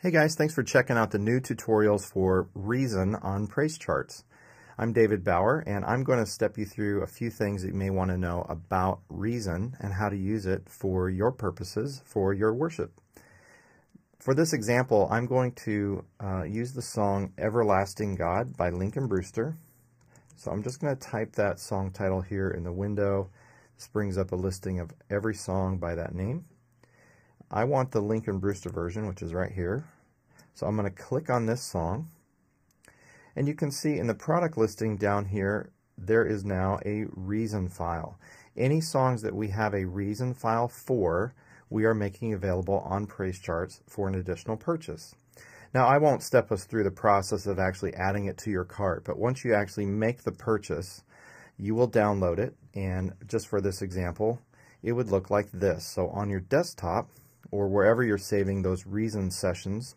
Hey guys, thanks for checking out the new tutorials for Reason on PraiseCharts. I'm David Bauer, and I'm going to step you through a few things that you may want to know about Reason and how to use it for your purposes for your worship. For this example, I'm going to use the song Everlasting God by Lincoln Brewster. So I'm just going to type that song title here in the window. This brings up a listing of every song by that name. I want the Lincoln Brewster version, which is right here. So I'm going to click on this song, and you can see in the product listing down here, there is now a reason file. Any songs that we have a reason file for, we are making available on PraiseCharts for an additional purchase. Now, I won't step us through the process of actually adding it to your cart, but once you actually make the purchase, you will download it, and just for this example, it would look like this. So on your desktop, or wherever you're saving those reason sessions,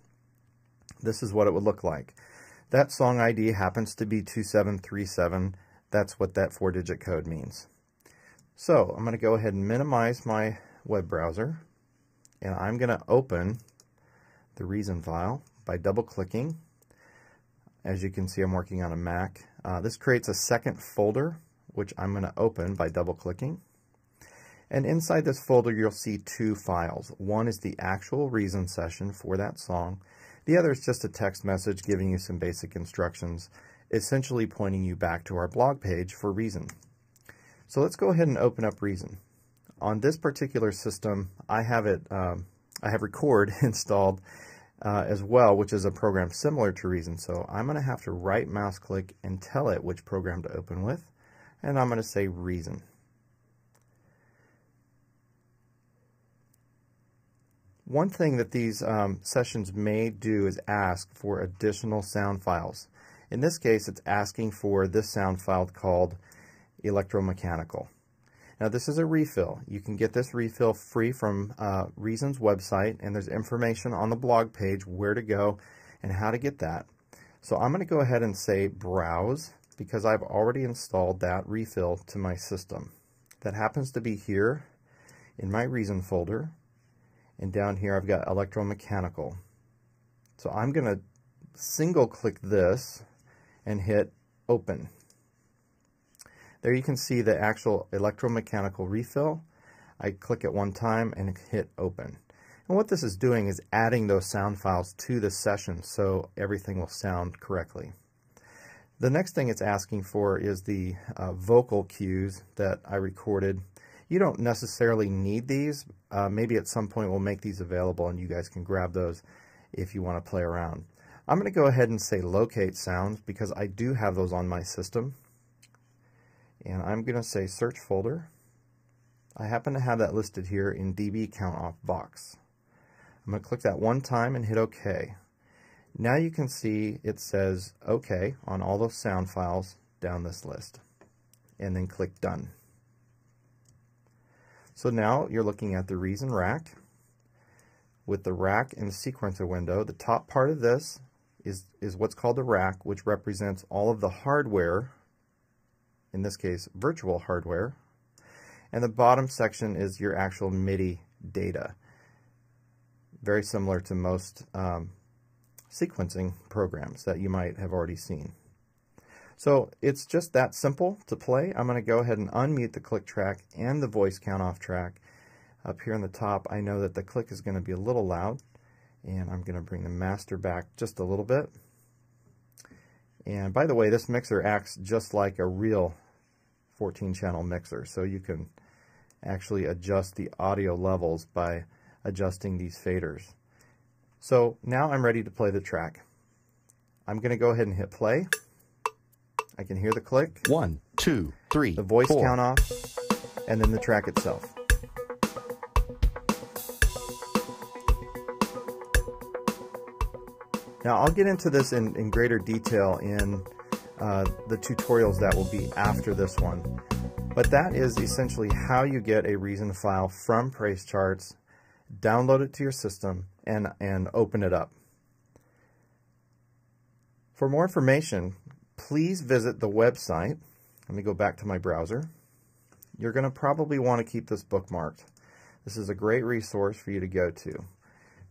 this is what it would look like. That song ID happens to be 2737. That's what that 4-digit code means. So I'm going to go ahead and minimize my web browser, and I'm going to open the reason file by double-clicking. As you can see, I'm working on a Mac. This creates a second folder, which I'm going to open by double-clicking. And inside this folder, you'll see two files. One is the actual reason session for that song. The other is just a text message giving you some basic instructions, essentially pointing you back to our blog page for Reason. So let's go ahead and open up Reason. On this particular system, I have Record installed as well, which is a program similar to Reason. So I'm going to have to right mouse click and tell it which program to open with, and I'm going to say Reason. One thing that these sessions may do is ask for additional sound files. In this case, it's asking for this sound file called electromechanical. Now, this is a refill. You can get this refill free from Reason's website, and there's information on the blog page where to go and how to get that. So I'm going to go ahead and say Browse, because I've already installed that refill to my system. That happens to be here in my Reason folder. And down here I've got electromechanical. So I'm going to single click this and hit open. There you can see the actual electromechanical refill. I click it one time and hit open. And what this is doing is adding those sound files to the session so everything will sound correctly. The next thing it's asking for is the vocal cues that I recorded. You don't necessarily need these. Maybe at some point we'll make these available and you guys can grab those if you want to play around. I'm going to go ahead and say locate sounds because I do have those on my system. And I'm going to say search folder. I happen to have that listed here in DB count off box. I'm going to click that one time and hit OK. Now you can see it says OK on all those sound files down this list. And then click done. So now you're looking at the Reason rack with the rack and sequencer window. The top part of this is what's called the rack, which represents all of the hardware, in this case virtual hardware, and the bottom section is your actual MIDI data. Very similar to most sequencing programs that you might have already seen. So it's just that simple to play. I'm going to go ahead and unmute the click track and the voice count off track. Up here on the top, I know that the click is going to be a little loud, and I'm going to bring the master back just a little bit. And by the way, this mixer acts just like a real 14-channel mixer, so you can actually adjust the audio levels by adjusting these faders. So now I'm ready to play the track. I'm going to go ahead and hit play. I can hear the click. 1, 2, 3, the voice 4. Count off, and then the track itself. Now I'll get into this in greater detail in the tutorials that will be after this one. But that is essentially how you get a Reason file from PraiseCharts, download it to your system, and open it up. For more information, please visit the website. Let me go back to my browser. You're going to probably want to keep this bookmarked. This is a great resource for you to go to.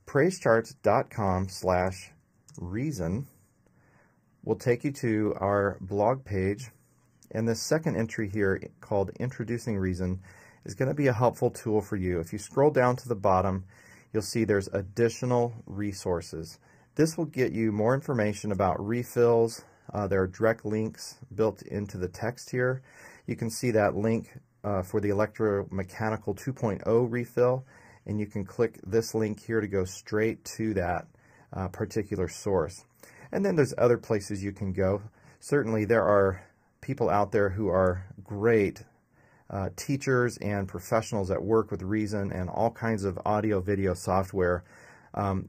PraiseCharts.com/reason will take you to our blog page, and this second entry here called Introducing Reason is going to be a helpful tool for you. If you scroll down to the bottom, you'll see there's additional resources. This will get you more information about refills. There are direct links built into the text here. You can see that link for the Electromechanical 2.0 refill, and you can click this link here to go straight to that particular source. And then there's other places you can go. Certainly there are people out there who are great teachers and professionals that work with Reason and all kinds of audio video software.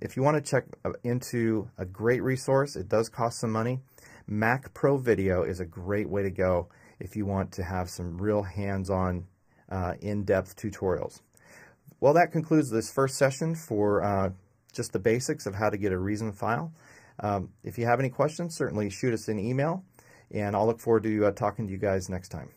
If you want to check into a great resource, it does cost some money. Mac Pro Video is a great way to go if you want to have some real hands-on, in-depth tutorials. Well, that concludes this first session for just the basics of how to get a Reason file. If you have any questions, certainly shoot us an email, and I'll look forward to talking to you guys next time.